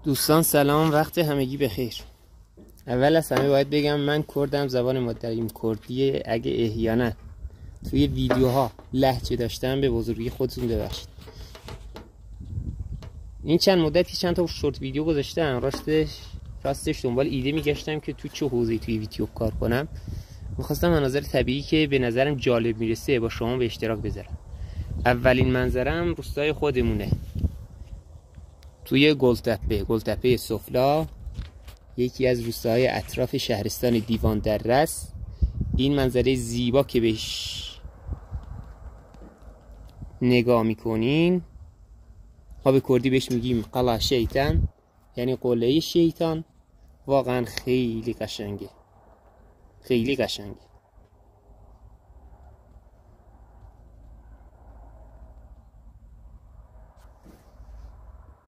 دوستان سلام، وقت همگی بخیر. اول از همه باید بگم من کردم، زبان مادریم کردیه. اگه احیانا توی ویدیوها لهجه داشتم به بزرگی خودتون ببخشید. این چند مدتی چند تا شورت ویدیو گذاشتم، راستش دنبال ایده میگشتم که تو چه حوزه‌ای توی یوتیوب کار کنم. میخواستم مناظر طبیعی که به نظرم جالب میرسه با شما به اشتراک بذارم. اولین منظرم روستای خودمونه، توی گلتپه سفلا، یکی از روستاهای اطراف شهرستان دیوان دره است. این منظره زیبا که بهش نگاه میکنین، ما به کردی بهش میگیم قلعه شیطان، یعنی قلعه شیطان. واقعا خیلی قشنگه، خیلی قشنگه.